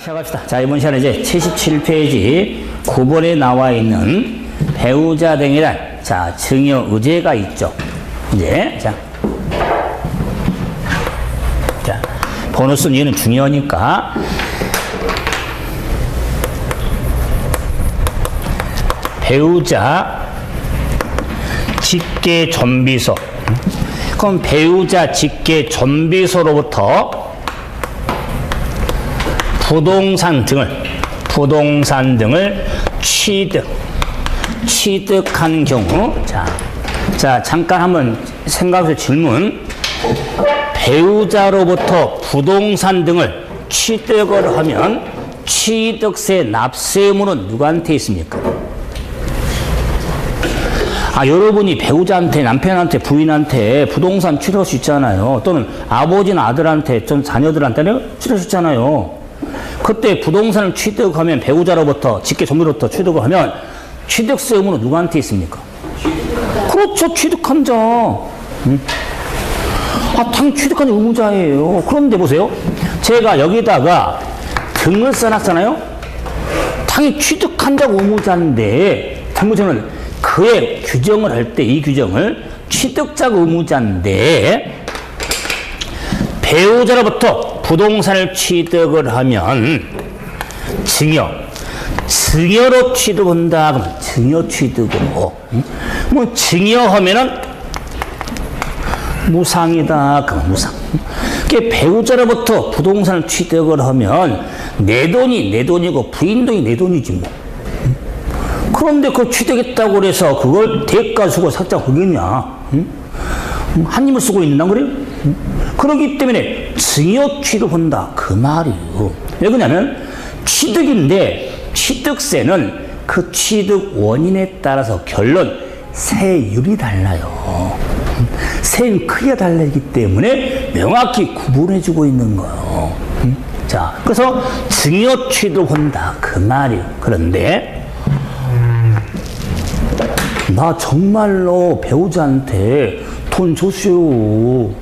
자, 갑시다. 자, 이번 시간에 이제 77페이지 9번에 나와 있는 배우자 등이란, 자, 증여 의제가 있죠. 이제, 자, 번호 쓴 이유는 중요하니까. 배우자 직계 존비소. 그럼 배우자 직계 존비소로부터 부동산 등을 취득한 경우, 자, 잠깐 한번 생각해서 질문. 배우자로부터 부동산 등을 취득을 하면 취득세 납세 의무는 누구한테 있습니까? 여러분이 배우자한테, 남편한테, 부인한테 부동산 취득할 수 있잖아요. 또는 아버지나 아들한테, 전 자녀들한테는 취득할 수 있잖아요. 그때 부동산을 취득하면 배우자로부터, 직계 존비로부터 취득을 하면 취득세 의무는 누구한테 있습니까? 그렇죠. 취득한 자. 당연히 취득한 자 의무자예요. 그런데 보세요. 제가 여기다가 등을 써놨잖아요. 당연히 취득한 자가 의무자인데, 등무자는 그의 규정을 할 때 이 규정을 취득자가 의무자인데, 배우자로부터 부동산을 취득을 하면 증여로 취득한다. 그러면 증여 취득으로. 뭐 증여하면은 무상이다. 그럼 무상. 그게 배우자로부터 부동산을 취득을 하면 내 돈이 내 돈이고 부인 돈이 내 돈이지 뭐. 그런데 그걸 취득했다고 그래서 그걸 대가 주고 삭제하고 그러겠냐? 한 입을 쓰고 있는단 그래요? 그렇기 때문에 증여 취득한다. 그 말이에요. 왜 그러냐면 취득인데 취득세는 그 취득 원인에 따라서 결론 세율이 달라요. 세율 크게 달라지기 때문에 명확히 구분해주고 있는 거예요. 자, 그래서 증여 취득한다. 그 말이에요. 그런데 나 정말로 배우자한테 돈 줬어요.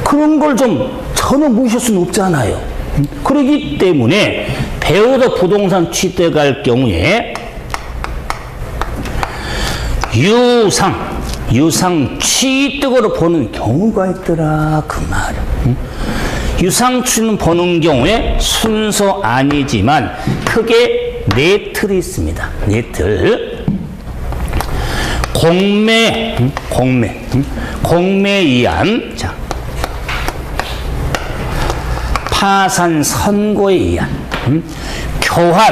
그런 걸 좀 전혀 무시할 수는 없잖아요. 그렇기 때문에 배우자 부동산 취득할 경우에 유상 취득으로 보는 경우가 있더라. 그 말이야. 유상 취득 보는 경우에 순서 아니지만 크게 네 틀이 있습니다. 네 틀. 공매이한, 자, 파산 선고에 의한, 교환,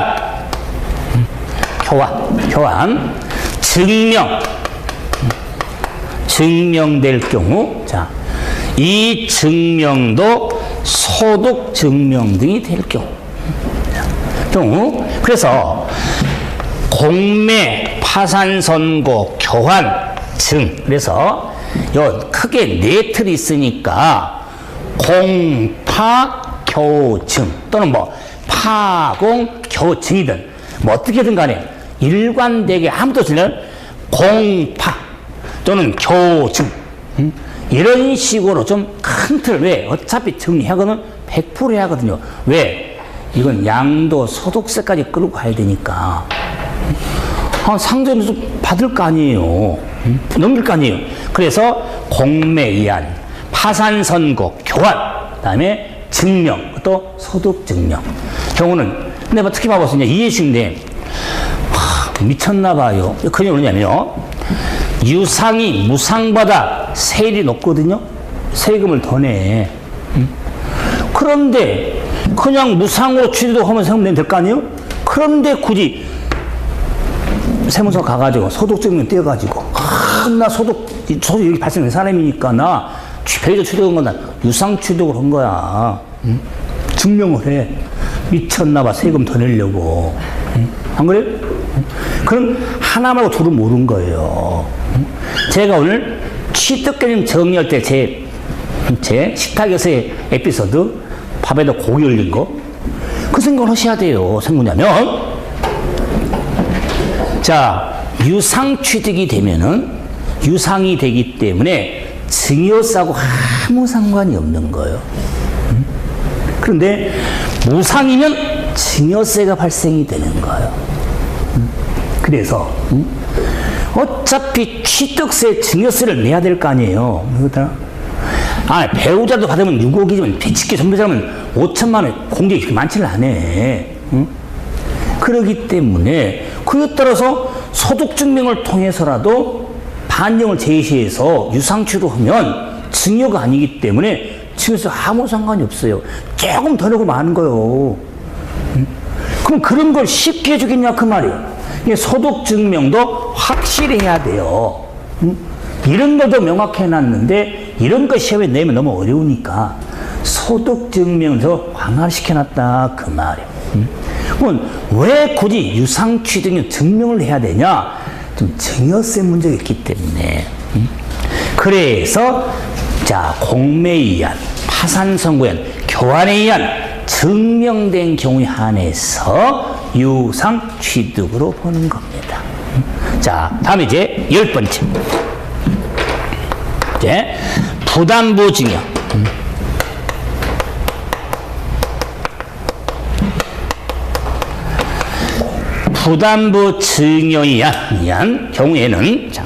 증명될 경우, 자, 이 증명도 소득 증명 등이 될 경우. 그래서 공매, 파산 선고, 교환, 증. 그래서 요 크게 네 틀이 있으니까 공파, 교증 또는 뭐 파공, 교증이든 뭐 어떻게든 간에 일관되게 아무도 없으면 공파 또는 교증 이런 식으로 좀 큰 틀. 왜? 어차피 정리하고는 100% 해야 하거든요. 왜? 이건 양도 소득세까지 끌고 가야 되니까 상대에서 받을 거 아니에요. 넘길 거 아니에요. 그래서 공매이한, 파산 선고, 교환, 그다음에 증명, 또 소득 증명 경우는, 근데 뭐 특히 봐보세요. 이해식인데 미쳤나 봐요. 그게 뭐냐면요, 유상이 무상보다 세율이 높거든요. 세금을 더 내. 그런데 그냥 무상으로 취득하면 세금 내면 될 거 아니에요? 그런데 굳이 세무서 가가지고 소득증명 떼어가지고 나 소득 여기 발생된 사람이니까 나 배우자 취득한 건 나 유상 취득을 한 거야. 증명을 해. 미쳤나봐. 세금 더 내려고. 안 그래요? 그럼 하나 말고 둘은 모르는 거예요. 제가 오늘 취득 개념 정리할 때 제 식탁에서의 에피소드, 밥에다 고기 올린 거, 그 생각을 하셔야 돼요. 뭐냐면, 자, 유상 취득이 되면은 유상이 되기 때문에 증여세하고 아무 상관이 없는 거예요. 그런데 무상이면 증여세가 발생이 되는 거예요. 그래서 어차피 취득세, 증여세를 내야 될 거 아니에요. 배우자도 받으면 6억이지만 비치기 전배사하면 5천만 원 공제가 그렇게 많지는 않아. 그러기 때문에 그에 따라서 소득증명을 통해서라도 반영을 제시해서 유상취로 하면 증여가 아니기 때문에 증여세 아무 상관이 없어요. 조금 더 내고 마는 거예요. 그럼 그런 걸 쉽게 해주겠냐 그 말이에요. 소득증명도 확실히 해야 돼요. 이런 것도 명확히 해놨는데 이런 거 시험에 내면 너무 어려우니까 소득증명을 더 강화시켜놨다 그 말이에요. 그럼 왜 굳이 유상취득 증명을 해야 되냐? 좀 증여세 문제가 있기 때문에. 그래서 자, 공매에 의한, 파산 선고에 의한, 교환에 의한 증명된 경우에 한해서 유상 취득으로 보는 겁니다. 자, 다음에 이제 10번째. 이제 부담부 증여. 부담부 증여에 의한 경우에는 자,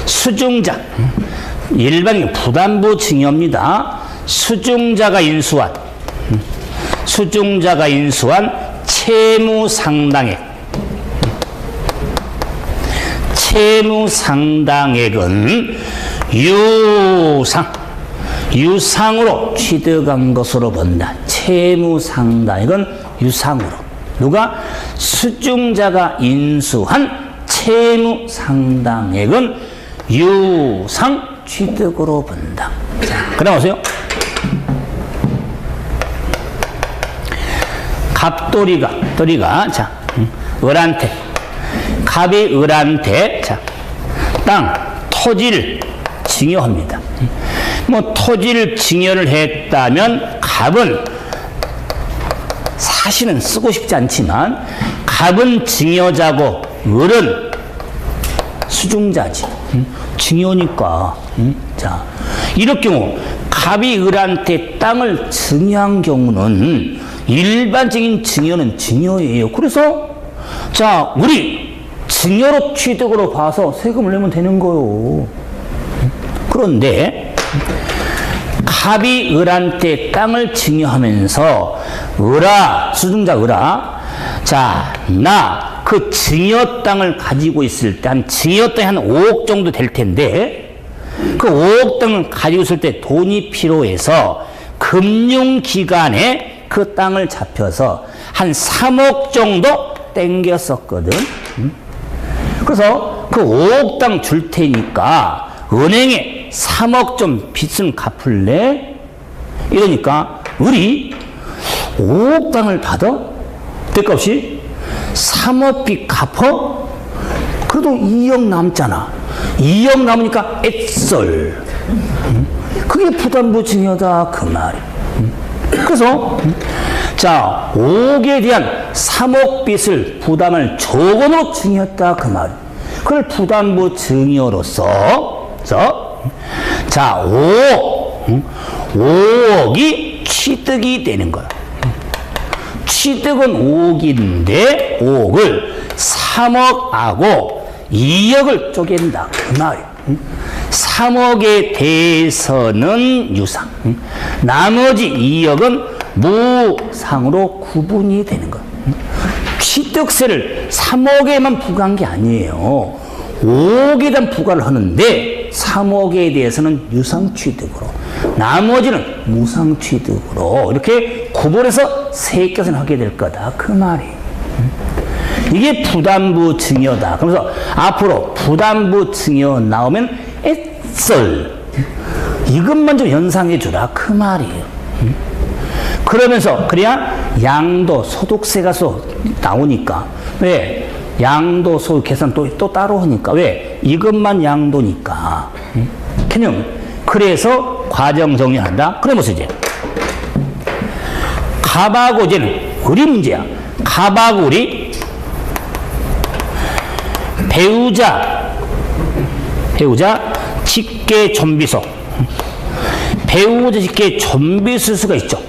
수증자, 일반적인 부담부 증여입니다. 수증자가 인수한 채무 상당액은 유상으로 취득한 것으로 본다. 채무 상당액은 유상으로. 누가? 수증자가 인수한 채무 상당액은 유상 취득으로 본다. 자, 그다음 보세요. 갑돌이가 자, 을한테, 갑이 을한테 자, 땅, 토지를 증여합니다. 뭐 토지를 증여를 했다면 갑은 사실은 쓰고 싶지 않지만 갑은 증여자고 을은 수증자지. 증여니까. 자, 이럴 경우 갑이 을한테 땅을 증여한 경우는 일반적인 증여는 증여예요. 그래서 자, 우리 증여로 취득으로 봐서 세금을 내면 되는 거요. 그런데 갑이 을한테 땅을 증여하면서 수증자 을아, 자, 나 그 증여 땅을 가지고 있을 때 증여 땅이 한 5억 정도 될 텐데 그 5억 땅을 가지고 있을 때 돈이 필요해서 금융기관에 그 땅을 잡혀서 한 3억 정도 땡겼었거든. 그래서 그 5억 땅 줄 테니까 은행에 3억 좀 빚은 갚을래? 이러니까 우리 5억 땅을 받아? 대가 없이 3억 빚 갚아? 그래도 2억 남잖아. 2억 남으니까 애썰. 그게 부담부 증여다 그 말이야. 그래서 자, 5억에 대한 3억 빚을 부담을 조건으로 증여했다 그 말이야. 그걸 부담부 증여로서 자, 5억이 취득이 되는 거야. 취득은 5억인데 5억을 3억하고 2억을 쪼갠다 그 말이야. 3억에 대해서는 유상, 나머지 2억은 무상으로 구분이 되는 거야. 취득세를 3억에만 부과한 게 아니에요. 5억에 대한 부과를 하는데 3억에 대해서는 유상취득으로, 나머지는 무상취득으로 이렇게 구분해서 세액계산을 하게 될 거다 그 말이에요. 이게 부담부 증여다. 그래서 앞으로 부담부 증여 나오면 애썰 이것만 좀 연상해 주라 그 말이에요. 그러면서 그래야 양도 소득세가 나오니까. 왜? 양도소 계산 또 따로 하니까. 왜? 이것만 양도니까. 개념. 그래서 과정 정리한다. 그러면서 이제 갑하고 이제는 을이 문제야. 갑하고 을이 배우자 직계 존비소. 배우자 직계 존비소수가 있죠.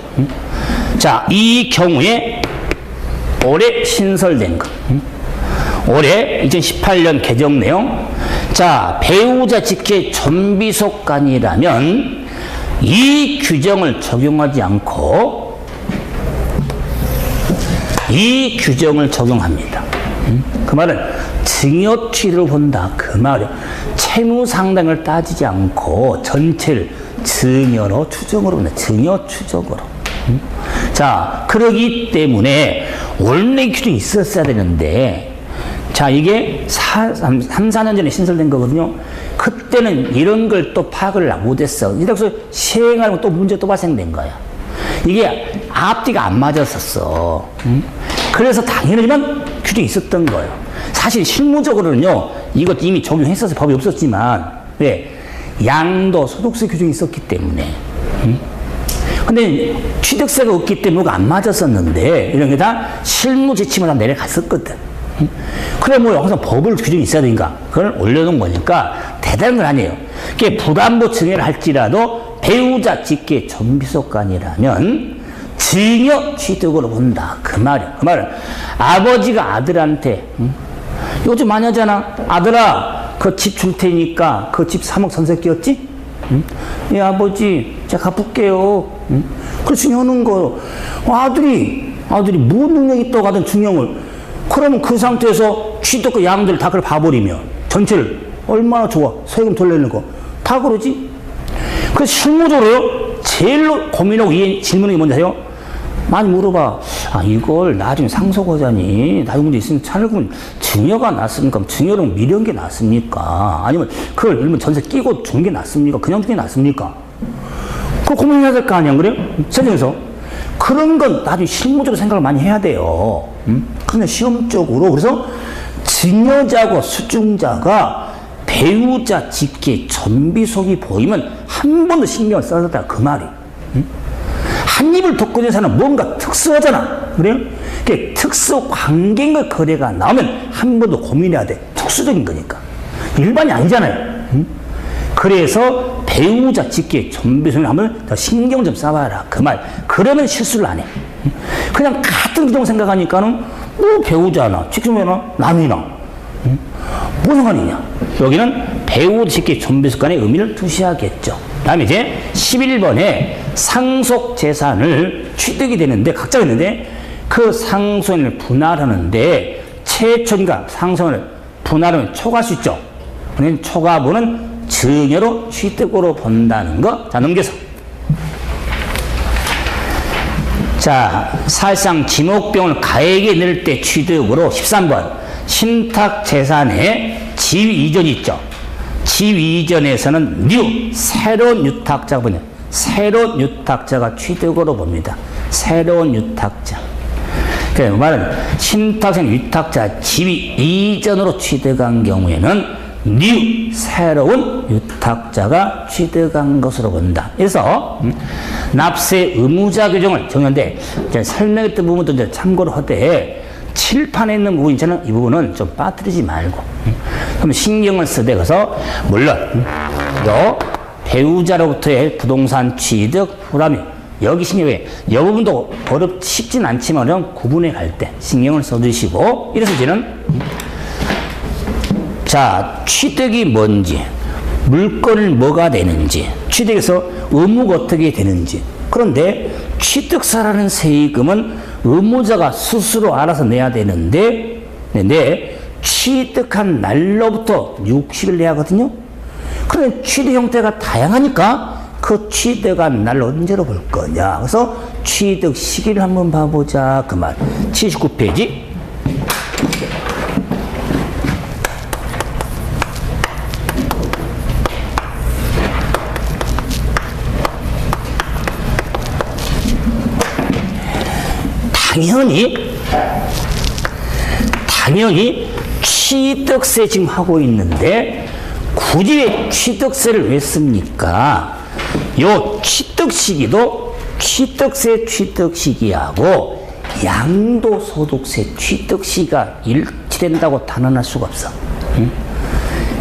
자, 이 경우에 올해 신설된 거. 올해 2018년 개정 내용. 자, 배우자 직계 전비속간이라면 이 규정을 적용하지 않고 이 규정을 적용합니다. 그 말은 증여 취득을 본다. 그 말이야. 채무 상당을 따지지 않고 전체를 증여로 추정으로 본다. 증여 추정으로. 자, 그러기 때문에 원래 규정이 있었어야 되는데, 자, 이게 3, 4년 전에 신설된 거거든요. 그때는 이런 걸 또 파악을 못했어. 이래서 시행하면 또 문제 또 발생된 거야. 이게 앞뒤가 안 맞았었어. 그래서 당연하지만 규정이 있었던 거예요. 사실 실무적으로는요, 이것 이미 적용했어서 법이 없었지만, 왜? 양도 소득세 규정이 있었기 때문에. 근데 취득세가 없기 때문에 뭐가 안 맞았었는데, 이런 게 다 실무 지침으로 다 내려갔었거든. 그래, 뭐, 항상 법을 규정이 있어야 되니까, 그걸 올려놓은 거니까 대단한 건 아니에요. 그게 부담보 증여를 할지라도 배우자 직계 전비속간이라면 증여 취득으로 본다. 그 말이야. 그 말은 아버지가 아들한테, 요즘 많이 하잖아. 아들아, 그 집 줄 테니까 그 집 3억 전세 끼웠지? 예, 아버지, 제가 갚을게요. 그래서 증여하는 거. 아들이 뭐 능력이 있다고 하든 증여를. 그러면 그 상태에서 취득 양들 다 그걸 봐버리면 전체를 얼마나 좋아. 세금 덜 내는 거. 다 그러지? 그래서 실무적으로 제일로 고민하고 질문이 뭔지 아세요? 많이 물어봐. 아, 이걸 나중에 상속하자니 나중 문제 있으면 차라리 증여가 낫습니까? 증여로 미련 게 낫습니까? 아니면 그걸 일면 전세 끼고 준 게 낫습니까? 그냥 준 게 낫습니까? 그거 고민해야 될 거 아니야, 그래요? 세상에서. 그런 건 나중에 실무적으로 생각을 많이 해야 돼요. 그냥 시험적으로. 그래서 증여자고 수증자가 배우자 직계 전비속이 보이면 한 번도 신경을 써줬다. 그 말이. 한 입을 덮고 있는 사람은 뭔가 특수하잖아. 그래요? 그게 특수 관계인 걸 거래가 나오면 한 번 더 고민해야 돼. 특수적인 거니까. 일반이 아니잖아요. 그래서 배우자 직계 전비속을 하면 더 신경 좀 써봐라. 그 말. 그러면 실수를 안 해. 그냥 같은 규정 생각하니까는 뭐 배우자나 직계나 남이나 뭐 상관이냐. 여기는 배우자 직계 전비속간의 의미를 두셔야겠죠. 다음에 이제 11번에 상속 재산을 취득이 되는데 각자가 있는데 그 상속을 분할하는데 최초인가 상속을 분할하면 초과할 수 있죠. 그러면 초과분은 증여로 취득으로 본다는 거. 자, 넘겨서. 자, 사실상 지목병을 가액에 넣을 때 취득으로 13번 신탁 재산의 지위 이전이 있죠. 지위 이전에서는 새로운 유탁자가 보냐. 새로운 유탁자가 취득으로 봅니다. 새로운 유탁자. 그 말은 신탁생 유탁자 지위 이전으로 취득한 경우에는 새로운 유탁자가 취득한 것으로 본다. 그래서 납세 의무자 규정을 정했는데 설명했던 부분도 이제 참고를 하되 칠판에 있는 부분 있잖아요. 이 부분은 좀 빠뜨리지 말고 그럼 신경을 쓰되 그래서 물론 배우자로부터의 부동산 취득 부담이 여기 신경에 이 부분도 쉽진 않지만 구분해 갈 때 신경을 써주시고 이래서 이제는 자, 취득이 뭔지, 물건을 뭐가 되는지, 취득에서 의무가 어떻게 되는지. 그런데 취득세라는 세금은 의무자가 스스로 알아서 내야 되는데, 취득한 날로부터 60일 내야 하거든요. 그런데 취득 형태가 다양하니까 그 취득한 날 언제로 볼 거냐. 그래서 취득 시기를 한번 봐보자. 그 말. 79페이지. 당연히 취득세 지금 하고 있는데 굳이 왜 취득세를 왜 씁니까? 요 취득 시기도 취득세 취득 시기하고 양도소득세 취득 시기가 일치된다고 단언할 수가 없어.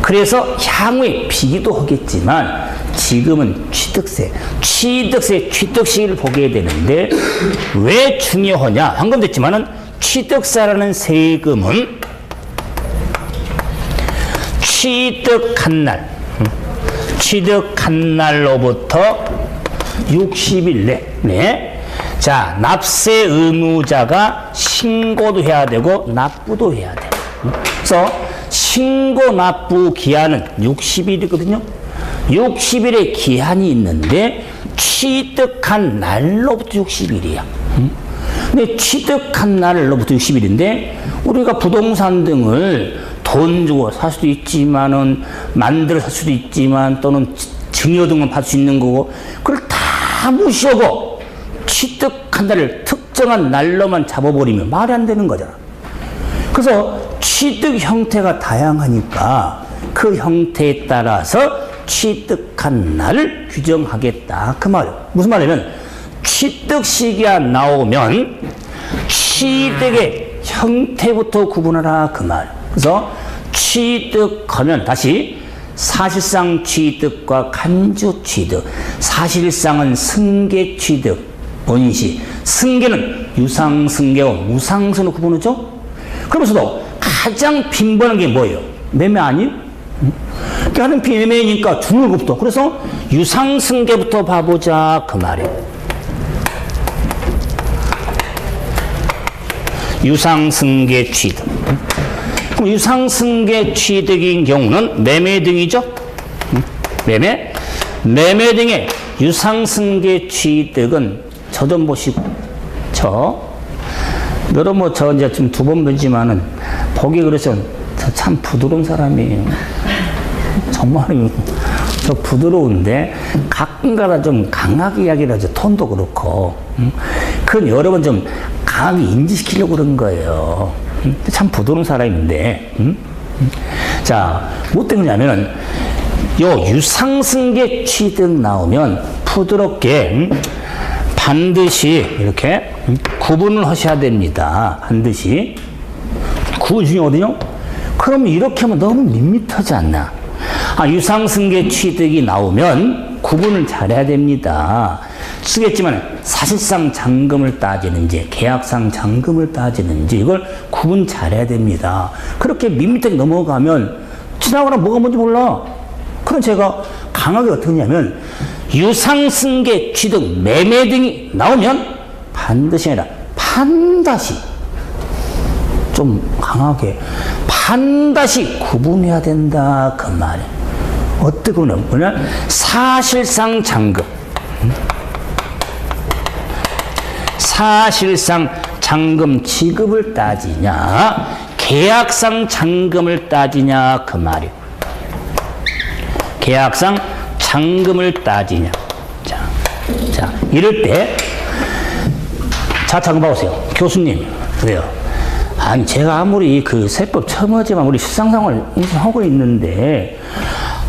그래서 향후에 비기도 하겠지만 지금은 취득세, 취득시기를 보게 되는데 왜 중요하냐? 방금 됐지만은 취득세라는 세금은 취득한 날로부터 60일 내에 자, 납세 의무자가 신고도 해야 되고 납부도 해야 돼. 그래서 신고 납부 기한은 60일이거든요. 60일의 기한이 있는데 취득한 날로부터 60일이야. 근데 취득한 날로부터 60일인데 우리가 부동산 등을 돈 주고 살 수도 있지만은 만들어 살 수도 있지만 또는 증여 등은 받을 수 있는 거고 그걸 다 무시하고 취득한 날을 특정한 날로만 잡아버리면 말이 안 되는 거잖아. 그래서 취득 형태가 다양하니까 그 형태에 따라서 취득한 날을 규정하겠다. 그 말이에요. 무슨 말이냐면 취득 시기가 나오면 취득의 형태부터 구분하라. 그 말. 그래서 취득하면 다시 사실상 취득과 간주 취득. 사실상은 승계 취득. 본시. 승계는 유상승계와 무상승으로 구분하죠. 그러면서도 가장 빈번한 게 뭐예요? 매매 아니에요? 하는 매매니까 중요한 것부터. 그래서 유상승계부터 봐보자. 그 말이에요. 유상승계 취득. 그럼 유상승계 취득인 경우는 매매 등이죠. 매매 등의 유상승계 취득은 저 좀 보시고 여러분 저 이제 좀 두 번 뵙지만은 보기 그래서 저 참 부드러운 사람이에요. 정말 저 부드러운데 가끔가다 좀 강하게 이야기를 하죠. 톤도 그렇고. 그건 여러 번 좀 강하게 인지시키려고 그런 거예요. 참 부드러운 사람인데. 자, 뭐 때문이냐면은 요 유상승계 취득 나오면 부드럽게 반드시 이렇게 구분을 하셔야 됩니다. 반드시. 구분 중요하거든요. 그럼 이렇게 하면 너무 밋밋하지 않나? 유상승계 취득이 나오면 구분을 잘해야 됩니다. 쓰겠지만 사실상 잔금을 따지는지 계약상 잔금을 따지는지 이걸 구분 잘해야 됩니다. 그렇게 밋밋하게 넘어가면 지나가나 뭐가 뭔지 몰라. 그럼 제가 강하게 어떻게 하냐면 유상승계 취득 매매 등이 나오면 반드시 아니라 반드시 좀 강하게 반드시 구분해야 된다. 그 말이에요. 어떻게 보면 사실상 잔금. 사실상 잔금 지급을 따지냐 계약상 잔금을 따지냐 그 말이에요. 계약상 잔금을 따지냐. 자 이럴 때 자 잠깐 봐보세요. 교수님 왜요? 아니 제가 아무리 그 세법 처음 하지만 우리 실상생활 하고 있는데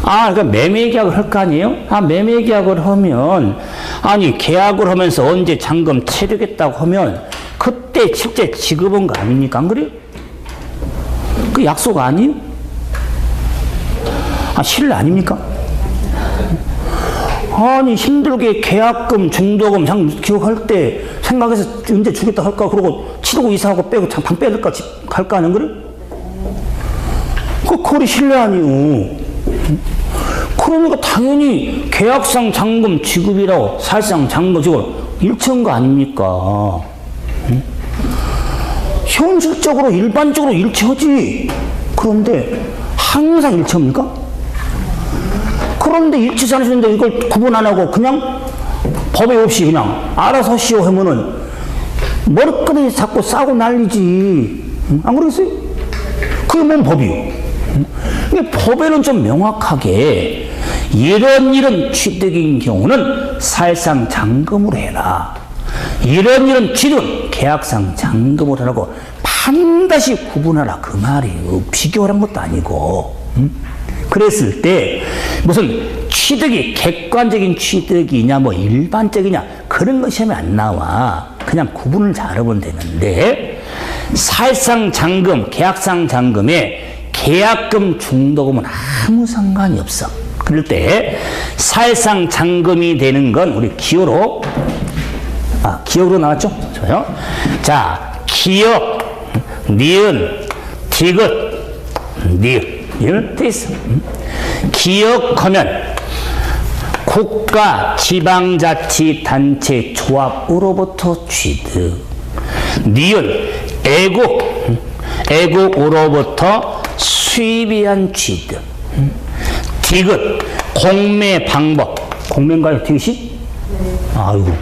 그러니까 매매 계약을 할 거 아니에요? 매매 계약을 하면 아니 계약을 하면서 언제 잔금 치르겠다고 하면 그때 실제 지급한 거 아닙니까? 안 그래요? 그 약속 아니에요? 실례 아닙니까? 아니 힘들게 계약금, 중도금 기억할 때 생각해서 언제 주겠다 할까 그러고 치르고 이사하고 빼고 방 빼들까 집 갈까 하는 거래? 그거리 실례 아니에요. 그러니까 당연히 계약상 잔금 지급이라고 사실상 잔금 지급 일치한 거 아닙니까? 현실적으로 일반적으로 일치하지. 그런데 항상 일치합니까? 그런데 일치지 않으시는데 이걸 구분 안 하고 그냥 법에 없이 그냥 알아서 하시오 하면은 머리끄덩이 자꾸 싸고 난리지. 안 그러겠어요? 그게 뭔 법이요? 근데 법에는 좀 명확하게 이런 취득인 경우는 사실상 잔금으로 해라. 이런 취득은 계약상 잔금으로 하라고 반드시 구분하라. 그 말이에요. 비교하는 것도 아니고. 그랬을 때 무슨 취득이 객관적인 취득이냐 뭐 일반적이냐 그런 것이 하면 안 나와. 그냥 구분을 잘하면 되는데 사실상 잔금, 계약상 잔금에 계약금 중도금은 아무 상관이 없어. 그럴 때 사실상 잔금이 되는 건 우리 기호로 기억으로 나왔죠? 좋아요. 자, 기억, 니은, 디귿, 니은 돼 있어. 기억하면 국가, 지방자치단체, 조합으로부터 취득. 니은, 애국으로부터 수입에 의한 취득. 디귿, 공매 방법. 공매인가요, 디귿이? 아이고.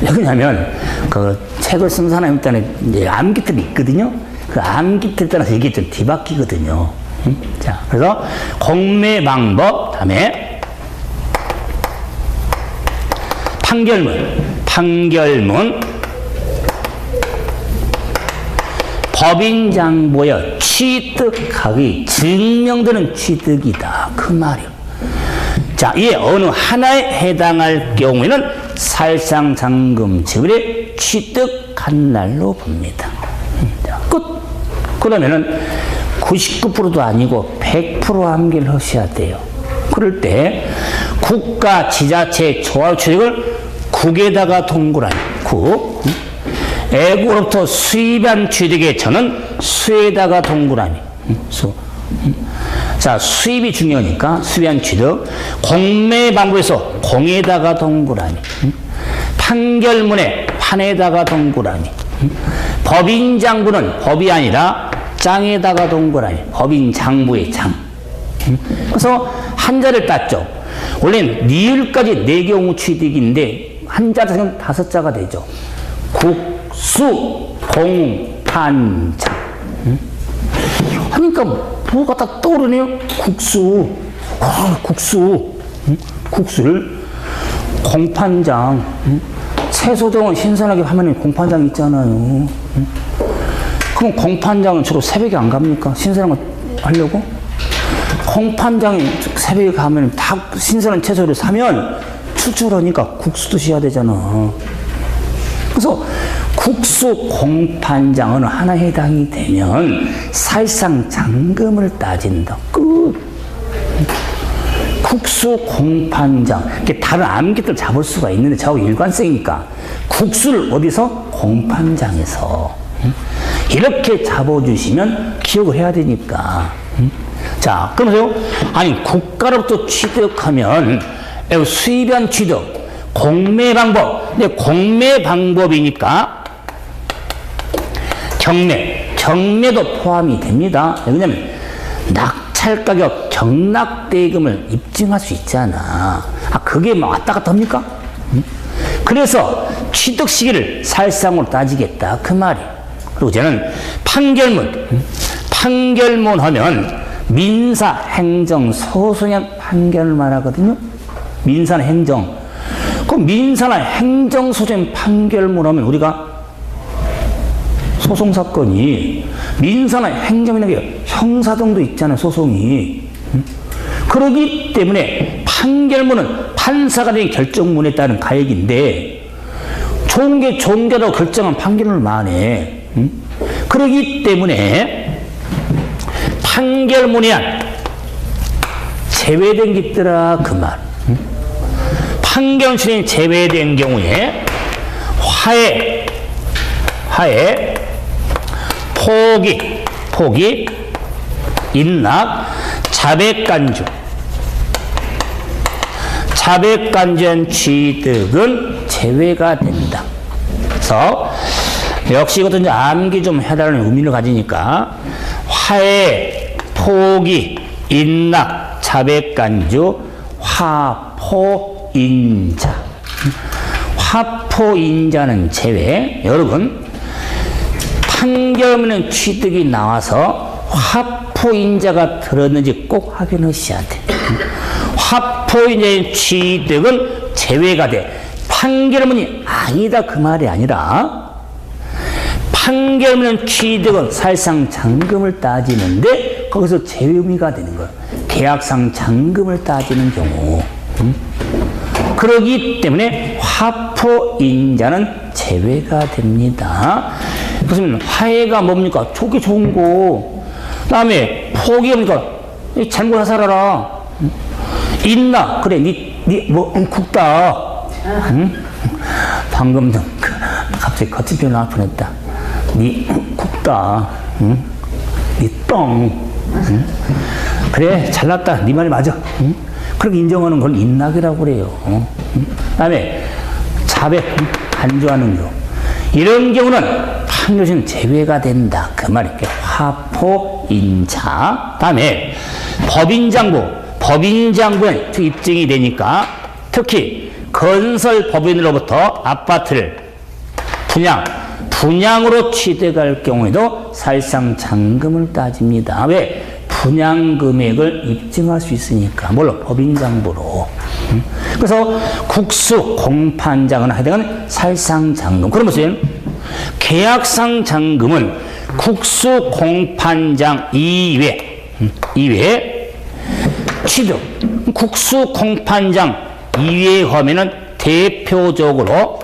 왜 그러냐면, 그 책을 쓴 사람이 일단은 이제 암기틀이 있거든요. 그 암기틀 따라서 이게 좀 뒤바뀌거든요. 자, 그래서 공매 방법, 다음에 판결문. 법인장부여 취득하기 증명되는 취득이다. 그 말이요. 자, 이에 어느 하나에 해당할 경우에는 사실상 잔금 지불에 취득한 날로 봅니다. 자, 끝. 그러면은 99%도 아니고 100% 암기를 하셔야 돼요. 그럴 때 국가, 지자체, 조합 취득을 국에다가 동그라미, 국. 애국으로부터 수입한 취득의 저는 수에다가 동그라미, 수. 자, 수입이 중요하니까 수입한 취득. 공매 방법에서 공에다가 동그라미. 판결문에 판에다가 동그라미. 법인장부는 법이 아니라 장에다가 동그라미. 법인장부의 장. 그래서 한자를 땄죠. 원래는 니을까지 4경우 취득인데 한자는 5자가 되죠. 국수, 공판장. 하니까 뭐가 다 떠오르네요. 국수. 국수를 공판장. 채소정은 신선하게 하면 공판장 있잖아요. 그럼 공판장은 주로 새벽에 안 갑니까? 신선한 거 하려고? 공판장이 새벽에 가면 다 신선한 채소를 사면 출출하니까 국수 드셔야 되잖아. 그래서 국수 공판장은 하나 해당이 되면 사실상 잔금을 따진다. 끝. 국수 공판장. 이렇게 다른 암기들 잡을 수가 있는데 저하고 일관성이니까 국수를 어디서? 공판장에서. 이렇게 잡아주시면 기억을 해야 되니까. 자, 그러면서 아니 국가로부터 취득하면 수입한 취득, 공매 방법. 근데 공매 방법이니까 경매도 포함이 됩니다. 왜냐면 낙찰 가격 경락대금을 입증할 수 있잖아. 그게 막 왔다 갔다 합니까? 그래서 취득 시기를 사실상으로 따지겠다. 그 말이. 그리고 저는 판결문 하면 민사, 행정, 소송의 판결을 말하거든요. 민사나 행정. 그럼 민사나 행정, 소송 판결문 하면 우리가 소송사건이 민사나 행정이나 형사등도 있잖아요. 소송이. 그러기 때문에 판결문은 판사가 된 결정문에 따른 가액인데 좋은 게라고 결정한 판결문을 말해. 그러기 때문에 판결문에 제외된 게 있더라. 그 말. 판결문이 제외된 경우에 화해, 포기, 인락, 자백간주한 취득은 제외가 된다. 그래서 역시 이것도 이제 암기 좀 해달라는 의미를 가지니까 화해, 포기, 인락, 자백간주, 화포인자. 화포인자는 제외. 여러분 판결문에 취득이 나와서 화포인자가 들었는지 꼭 확인하셔야 돼. 화포인자의 취득은 제외가 돼. 판결문이 아니다 그 말이 아니라 판결문 취득은 사실상 잔금을 따지는데 거기서 제외 의미가 되는 거예요. 계약상 잔금을 따지는 경우. 그러기 때문에 화포인자는 제외가 됩니다. 그러면 화해가 뭡니까? 좋게 좋은 거. 다음에 포기하니까 잘못 살아라. 있나? 그래, 뭐, 굵다. 응? 방금 좀, 갑자기 거친 표현 나올 뻔했다. 굵다. 응? 똥. 응? 그래, 잘났다. 네 말이 맞아. 응? 그렇게 인정하는 걸 인낙이라고 그래요. 응? 다음에, 자백, 간주하는 경우. 이런 경우는 판교시는 제외가 된다. 그 말이 화포, 인차. 다음에, 법인장부는 입증이 되니까 특히 건설법인으로부터 아파트를 분양으로 취득할 경우에도 사실상 잔금을 따집니다. 왜? 분양 금액을 입증할 수 있으니까. 물론 법인장부로. 그래서 국수 공판장은 하여간 사실상 잔금. 그럼 보세요. 계약상 잔금은 국수 공판장 이외에 취득, 국수 공판장 이외에 하면은 대표적으로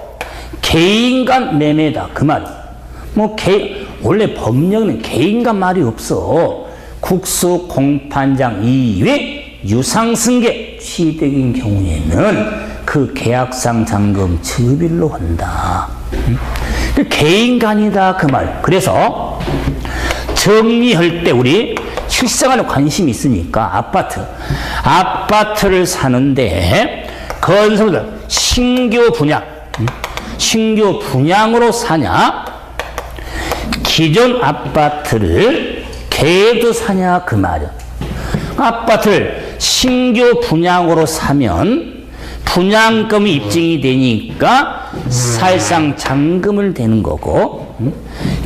개인 간 매매다. 그 말. 원래 법령에는 개인 간 말이 없어. 국수 공판장 이외 유상승계 취득인 경우에는 그 계약상 잔금 지급일로 한다. 개인 간이다. 그 말. 그래서 정리할 때 우리 실생활에 관심이 있으니까 아파트를 사는데 건설을 신규 분양으로 사냐 기존 아파트를 계도 사냐 그 말이야. 아파트를 신규 분양으로 사면 분양금이 입증이 되니까 사실상 잔금을 대는 거고,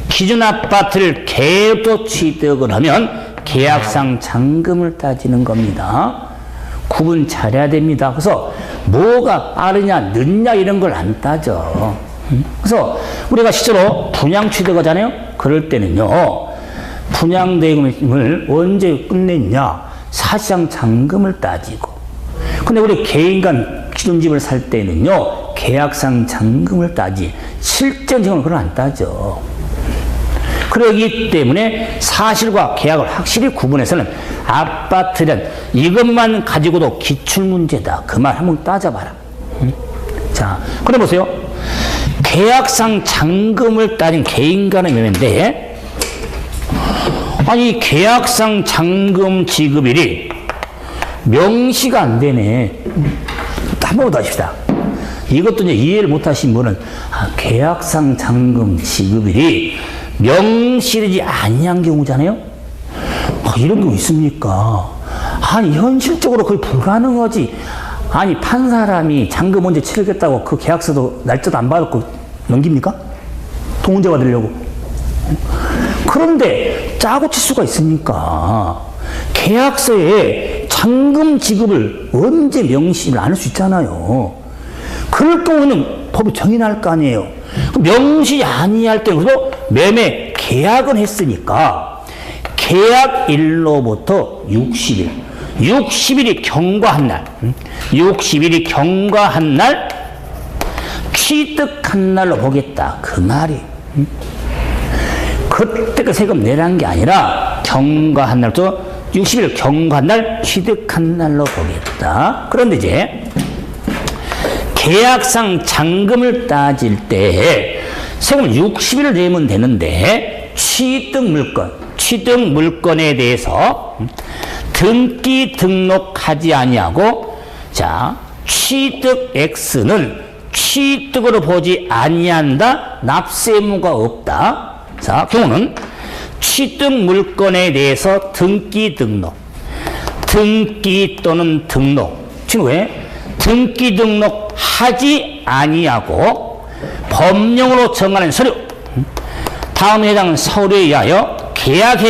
기존 아파트를 계도 취득을 하면 계약상 잔금을 따지는 겁니다. 구분 잘해야 됩니다. 그래서 뭐가 빠르냐 늦냐 이런 걸 안 따져. 그래서 우리가 실제로 분양 취득하잖아요. 그럴 때는요, 분양 대금을 언제 끝냈냐 사실상 잔금을 따지고, 근데 우리 개인 간 기존 집을 살 때는요 계약상 잔금을 따지 실전 증은 그걸 안 따져. 그러기 때문에 사실과 계약을 확실히 구분해서는 아파트는 이것만 가지고도 기출문제다. 그 말 한번 따져봐라. 자, 그래 보세요. 계약상 잔금을 따진 개인 간의 매매인데, 아니 계약상 잔금 지급일이 명시가 안 되네. 한번 더 하십시다. 이것도 이제 이해를 못 하신 분은 계약상 잔금 지급일이 명시되지 아니한 경우잖아요. 이런 경우 있습니까? 아니 현실적으로 거의 불가능하지. 아니 판 사람이 잔금 언제 치르겠다고 그 계약서도 날짜도 안 받고 넘깁니까? 돈 언제 받으려고? 그런데 짜고 칠 수가 있습니까? 계약서에 잔금 지급을 언제 명시를 안 할 수 있잖아요. 그럴 경우는 법이 정해날 거 아니에요. 명시 아니할 때도 매매 계약은 했으니까 계약일로부터 60일이 경과한 날, 60일이 경과한 날 취득한 날로 보겠다. 그 말이. 그때 그 세금 내라는 게 아니라 경과한 날부터 60일 경과한 날 취득한 날로 보겠다. 그런데 이제 계약상 잔금을 따질 때 세금 60일을 내면 되는데 취득 물건에 대해서 등기 등록하지 아니하고, 자, 취득 X는 취득으로 보지 아니한다. 납세 의무가 없다. 자, 경우는 취득 물건에 대해서 등기 또는 등록. 지금 왜? 등기 등록하지 아니하고 법령으로 정하는 서류, 다음에 해당 서류에 의하여 계약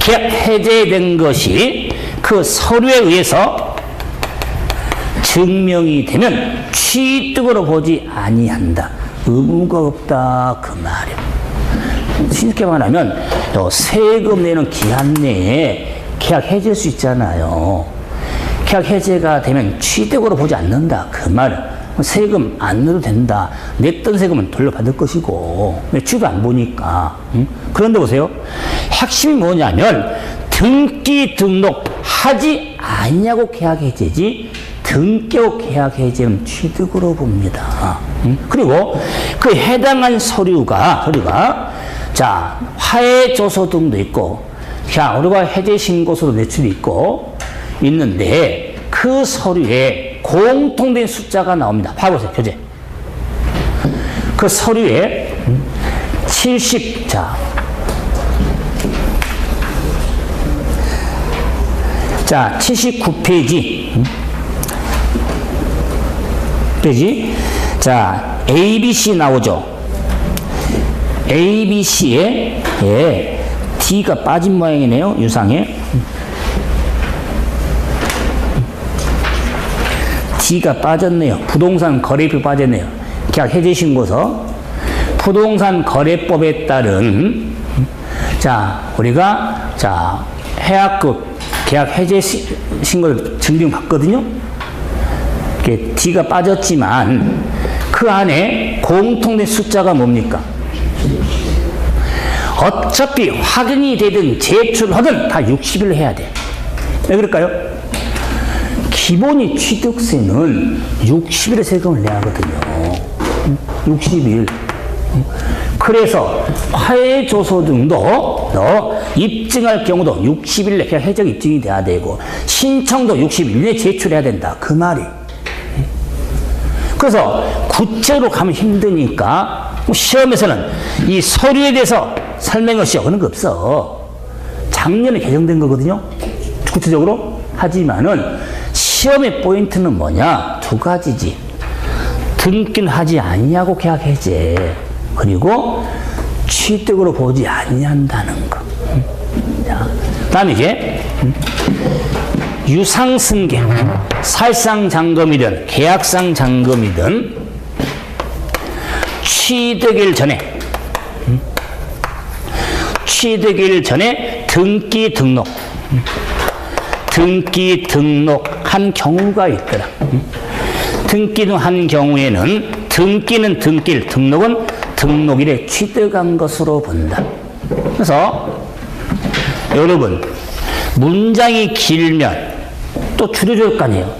해제된 것이 그 서류에 의해서 증명이 되면 취득으로 보지 아니한다. 의무가 없다. 그 말이에요. 쉽게 말하면 세금 내는 기한 내에 계약 해제할 수 있잖아요. 계약 해제가 되면 취득으로 보지 않는다. 그 말은 세금 안 내도 된다. 냈던 세금은 돌려받을 것이고 취득 안 보니까. 그런데 보세요. 핵심이 뭐냐면 등기 등록하지 않냐고 계약 해제지 등기하고 계약 해제는 취득으로 봅니다. 그리고 그 해당한 서류가 자 화해조서 등도 있고 자 우리가 해제 신고서도 내출이 있고 있는데 그 서류에 공통된 숫자가 나옵니다. 봐보세요. 교재. 그 서류에 70, 자 79페이지. 자, ABC 나오죠. ABC에 D가 빠진 모양이네요. 유상에. D가 빠졌네요. 부동산 거래표 빠졌네요. 계약 해제 신고서. 부동산 거래법에 따른 자, 우리가 자, 해약급 계약 해제 신고를 증빙 받거든요. D가 빠졌지만 그 안에 공통된 숫자가 뭡니까? 어차피 확인이 되든 제출하든 다 60일 해야 돼. 왜 그럴까요? 기본이 취득세는 60일에 세금을 내야 하거든요. 60일. 그래서 화해조서 등도 입증할 경우도 60일 내에 해적 입증이 돼야 되고 신청도 60일 내에 제출해야 된다. 그 말이. 그래서 구체로 가면 힘드니까 시험에서는 이 서류에 대해서 설명을 하는 거 없어. 작년에 개정된 거거든요. 구체적으로. 하지만은 시험의 포인트는 뭐냐? 두 가지지. 등기는 하지 않냐고 계약 해제. 그리고 취득으로 보지 아니한다는 거. 자, 다음에 이제 유상승계, 사실상 잔금이든 계약상 잔금이든 취득일 전에 등기 등록한 경우가 있더라. 등기한 경우에는 등기는 등기일, 등록은 등록일에 취득한 것으로 본다. 그래서 여러분 문장이 길면 또 줄여줄 거 아니에요.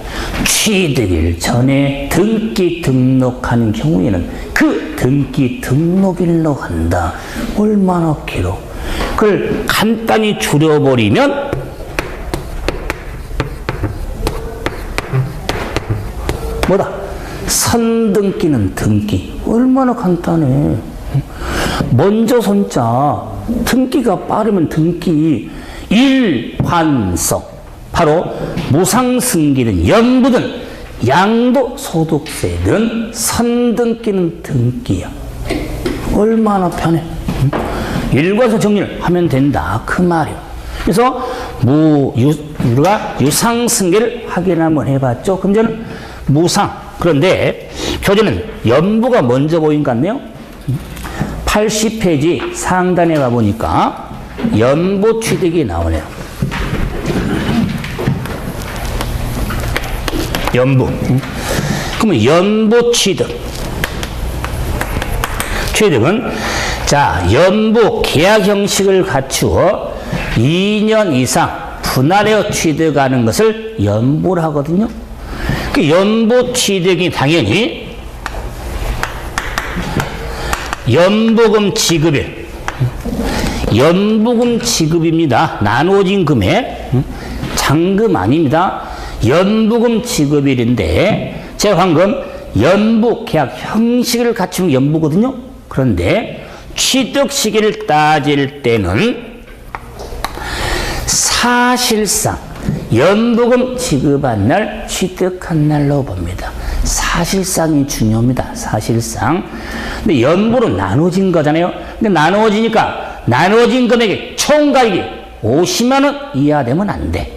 취득일 전에 등기 등록한 경우에는 그 등기 등록일로 한다. 얼마나 길어. 그걸 간단히 줄여버리면 뭐다? 선등기는 등기. 얼마나 간단해. 먼저 선자. 등기가 빠르면 등기. 일환성. 바로 무상승기는 연부든 양도소득세든 선등기는 등기야. 얼마나 편해. 일괄소 정리를 하면 된다. 그 말이야. 그래서 우리가 유상승계를 확인 한번 해봤죠. 그럼 저는 무상. 그런데 교재는 연부가 먼저 보인 것 같네요. 80페이지 상단에 가보니까 연부 취득이 나오네요. 연부. 그러면 연부 취득은 자, 연부 계약 형식을 갖추어 2년 이상 분할하여 취득하는 것을 연부를 하거든요. 그 연부 취득이 당연히 연부금 지급입니다. 나누어진 금액, 잔금 아닙니다. 연부금 지급일인데 제가 방금 연부 계약 형식을 갖추는 연부거든요. 그런데 취득 시기를 따질 때는 사실상 연부금 지급한 날, 취득한 날로 봅니다. 사실상이 중요합니다. 사실상. 근데 연부로 나눠진 거잖아요. 근데 나눠지니까 나눠진 금액의 총가액이 50만 원 이하 되면 안 돼.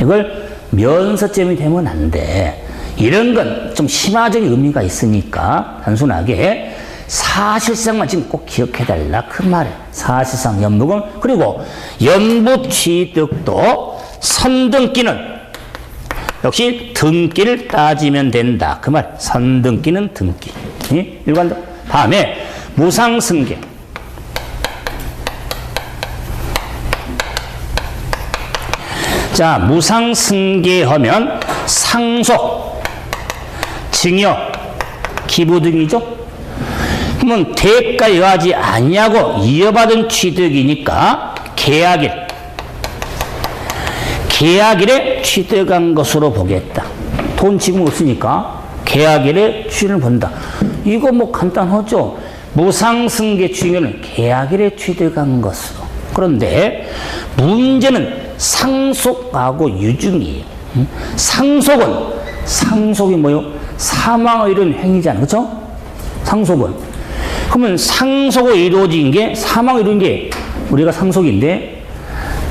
이걸 면서점이 되면 안 돼. 이런 건 좀 심화적인 의미가 있으니까 단순하게 사실상만 지금 꼭 기억해달라. 그 말이에요. 사실상 연부금. 그리고 연부 취득도 선등기는 역시 등기를 따지면 된다. 그 말. 선등기는 등기. 일관적. 다음에 무상승계. 자, 무상승계하면 상속, 증여, 기부 등이죠. 그러면 대가에 의하지 아니하고 이어받은 취득이니까 계약일에 취득한 것으로 보겠다. 돈 지금 없으니까 계약일에 취득을 본다. 이거 뭐 간단하죠. 무상승계 취득은 계약일에 취득한 것으로. 그런데 문제는 상속하고 유증이에요. 상속이 뭐요? 사망을 이룬 행위잖아요. 그렇죠? 상속은. 그러면 상속으로 이루어진 게, 사망을 이룬 게 우리가 상속인데,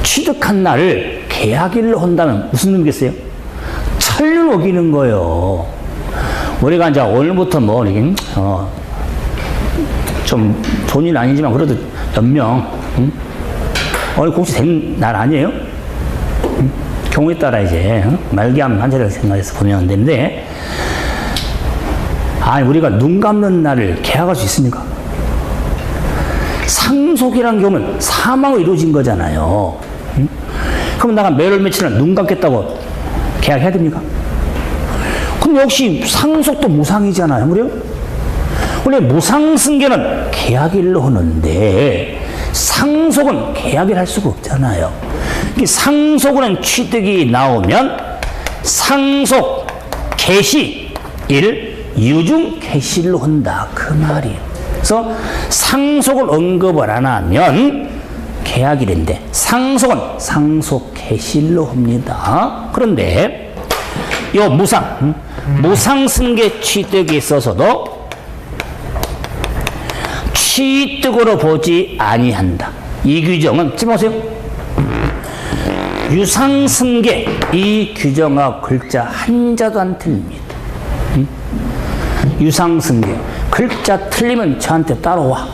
취득한 날을 계약일로 한다면 무슨 의미겠어요? 천륜 어기는 거예요. 우리가 이제 오늘부터 뭐, 좀 좋은 일 아니지만 그래도 연명, 오늘 공시 된 날 아니에요? 경우에 따라 이제 말기암 환자를 생각해서 보면 되는데, 아니 우리가 눈 감는 날을 계약할 수 있습니까? 상속이란 경우는 사망으로 이루어진 거잖아요. 그럼 내가 매월 며칠은 눈 감겠다고 계약해야 됩니까? 그럼 역시 상속도 무상이잖아요. 그래요? 원래 무상승계는 계약일로 하는데 상속은 계약일 할 수가 없잖아요. 상속은 취득이 나오면 상속 개시일, 유증 개시일로 한다. 그 말이에요. 그래서 상속을 언급을 안 하면 계약일인데 상속은 상속 개시일로 합니다. 그런데 이 무상승계 취득에 있어서도 취득으로 보지 아니한다. 이 규정은 찝어보세요. 유상승계 이 규정하고 글자 한자도 안 틀립니다. 유상승계 글자 틀리면 저한테 따라와.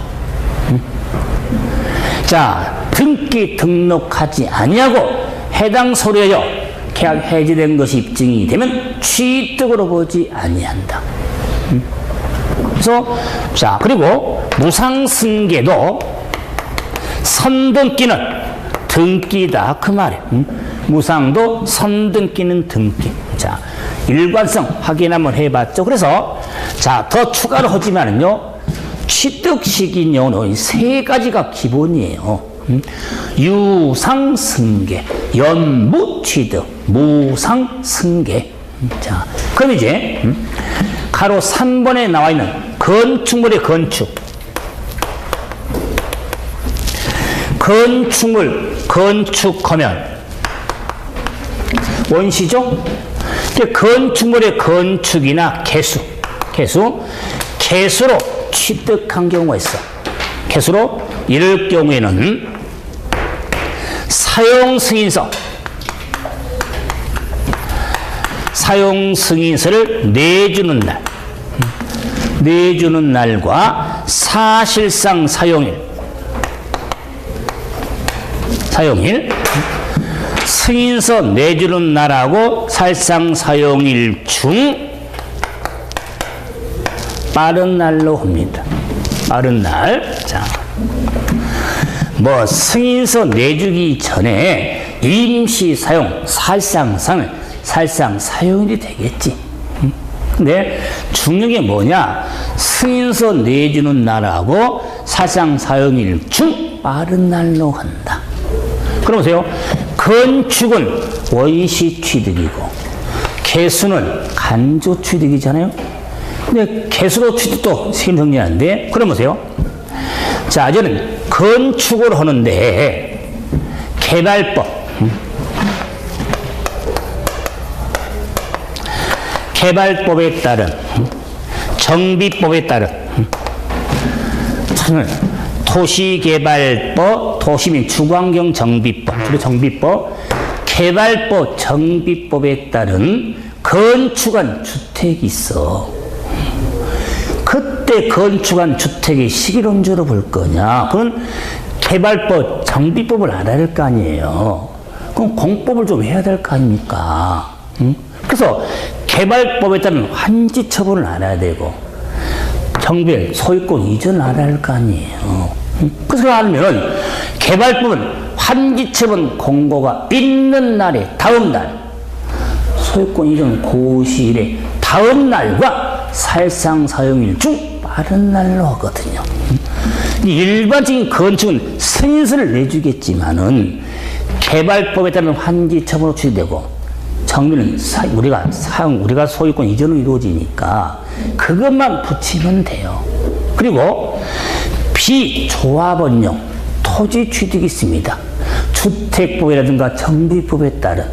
자, 등기 등록하지 아니하고 해당 서류여 계약 해지된 것이 입증이 되면 취득으로 보지 아니한다. 그래서 자, 그리고 무상승계도 선등기는 등기다 그 말이에요. 무상도 선등기는 등기. 자, 일관성 확인 한번 해봤죠. 그래서 자, 더 추가로 하지만은요, 취득식인 경우는 세 가지가 기본이에요. 유상승계, 연무취득, 무상승계. 자, 그럼 이제 가로 3번에 나와 있는 건축물의 건축물 건축하면 원시죠? 건축물의 건축이나 개수로 취득한 경우가 있어. 개수로 이럴 경우에는 사용 승인서를 내주는 날과 사실상 사용일, 승인서 내주는 날하고 사실상 사용일 중 빠른 날로 합니다. 빠른 날. 자, 뭐 승인서 내주기 전에 임시 사용, 사실상 사용일이 되겠지. 근데 중요한 게 뭐냐? 승인서 내주는 날하고 사실상 사용일 중 빠른 날로 한다. 그럼 보세요. 건축은 원시 취득이고 개수는 간조 취득이잖아요. 근데 개수로 취득도 시간 정리하는데, 그럼 보세요. 자, 저는 건축을 하는데 개발법에 따른 정비법에 따른 도시개발법, 도시민 주거환경 정비법, 정비법, 개발법, 정비법에 따른 건축한 주택이 있어. 그때 건축한 주택의 시기를 언제로 볼 거냐? 그건 개발법, 정비법을 알아야 될 거 아니에요. 그럼 공법을 좀 해야 될 거 아닙니까? 그래서 개발법에 따른 환지 처분을 알아야 되고 정비를 소유권 이전을 알아야 할 거 아니에요. 그래서 알면 개발법은 환지 처분 공고가 있는 날에 다음 날, 소유권 이전 고시일의 다음 날과 사실상 사용일 중 빠른 날로 하거든요. 일반적인 건축은 승인서를 내주겠지만은 개발법에 따른 환지 처분으로 취되고 정비는 우리가 소유권 이전으로 이루어지니까 그것만 붙이면 돼요. 그리고 비조합원용 토지 취득이 있습니다. 주택법이라든가 정비법에 따른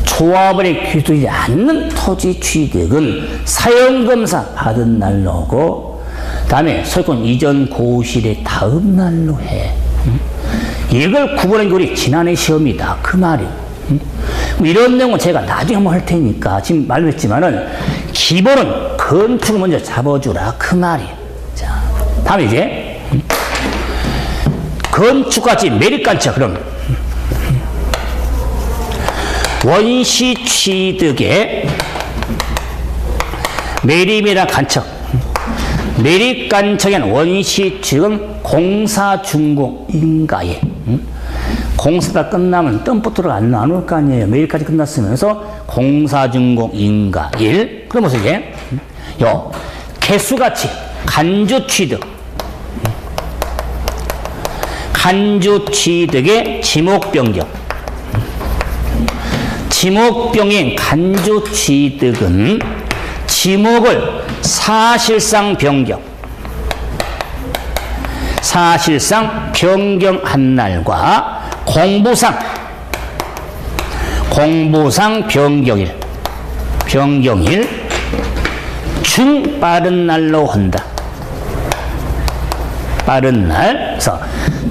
조합원에 규정되지 않는 토지 취득은 사용검사 받은 날로 하고 다음에 소유권 이전 고시일의 다음 날로 해. 이걸 구분한 게 우리 지난해 시험이다. 그 말이에요. 이런 내용은 제가 나중에 한번 할 테니까 지금 말했지만은 기본은 건축을 먼저 잡아주라. 그 말이에요. 자, 다음에 이제 건축가치 매립관청. 그럼 원시 취득의 매립이나 간척. 매립간척엔 원시 취득은 공사준공 인가에. 공사가 끝나면 덤부터를 안 나눌 거 아니에요. 매일까지 끝났으면서 공사준공 인가일. 그러면서 이제 요 개수가치 간주 취득. 간주 취득의 지목 변경. 지목병인 간주 취득은 지목을 사실상 변경한 날과 공부상 변경일 중 빠른 날로 한다. 빠른 날. 그래서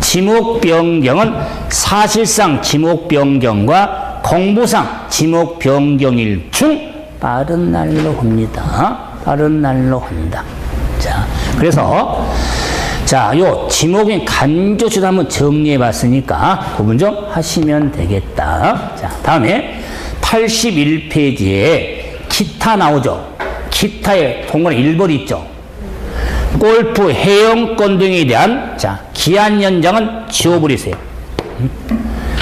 지목 변경은 사실상 지목 변경과 공부상 지목 변경일 중 빠른 날로 합니다. 빠른 날로 한다. 자, 그래서 자, 요 지목인 간주치도 한번 정리해 봤으니까 구분 좀 하시면 되겠다. 자, 다음에 81페이지에 기타 나오죠. 기타에 동그란 1번 있죠. 골프 회원권 등에 대한 자, 기한 연장은 지워버리세요.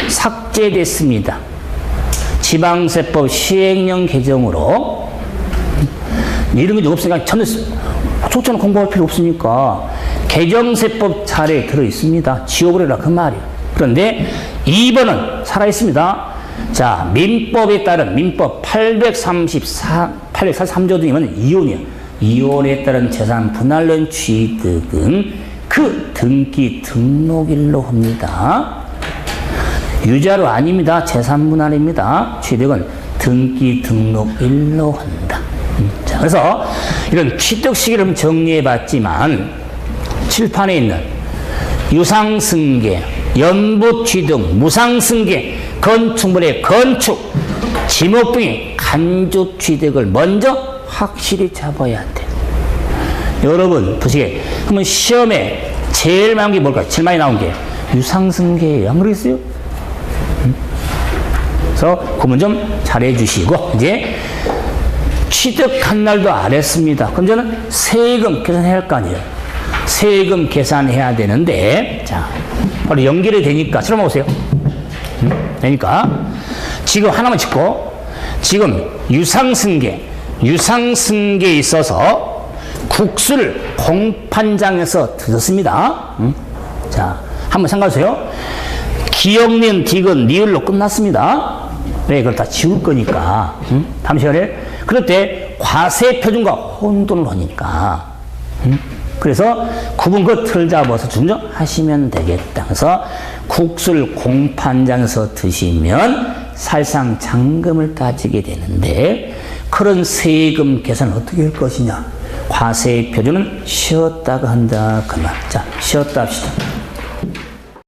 삭제됐습니다. 지방세법 시행령 개정으로 이런 게 없으니까 전혀 초점 공부할 필요 없으니까 개정세법 차례에 들어있습니다. 지워버려라 그 말이에요. 그런데 2번은 살아있습니다. 자, 민법에 따른 민법 843조 등이면 이혼이에요. 이혼에 따른 재산 분할론 취득은 그 등기 등록일로 합니다. 유자로 아닙니다. 재산 분할입니다. 취득은 등기 등록일로 한다. 자, 그래서 이런 취득 시기를 정리해 봤지만 칠판에 있는 유상승계, 연부취득, 무상승계, 건축물의 건축, 지목 등의 간주취득을 먼저 확실히 잡아야 돼. 여러분 보시게 그러면 시험에 제일 많은 게 뭘까요? 제일 많이 나온 게 유상승계예요. 안 그러겠어요? 그래서 구분 좀 잘해 주시고 이제 취득한 날도 안 했습니다. 그럼 저는 세금 계산해야 할 거 아니에요. 세금 계산해야 되는데 자 바로 연결이 되니까 들어보세요. 되니까 지금 하나만 짚고 지금 유상승계에 있어서 국수를 공판장에서 드셨습니다. 자 한번 생각하세요. 기역니은 디귿 니을로 끝났습니다. 네, 그걸 다 지울 거니까. 다음 시간에 그럴 때 과세표준과 혼돈을 하니까. 그래서 구분 그 틀 잡아서 준정하시면 되겠다. 그래서 국수를 공판장에서 드시면 사실상 잔금을 따지게 되는데 그런 세금 계산을 어떻게 할 것이냐. 과세표준은 쉬었다가 한다. 그 말. 자, 쉬었다 합시다.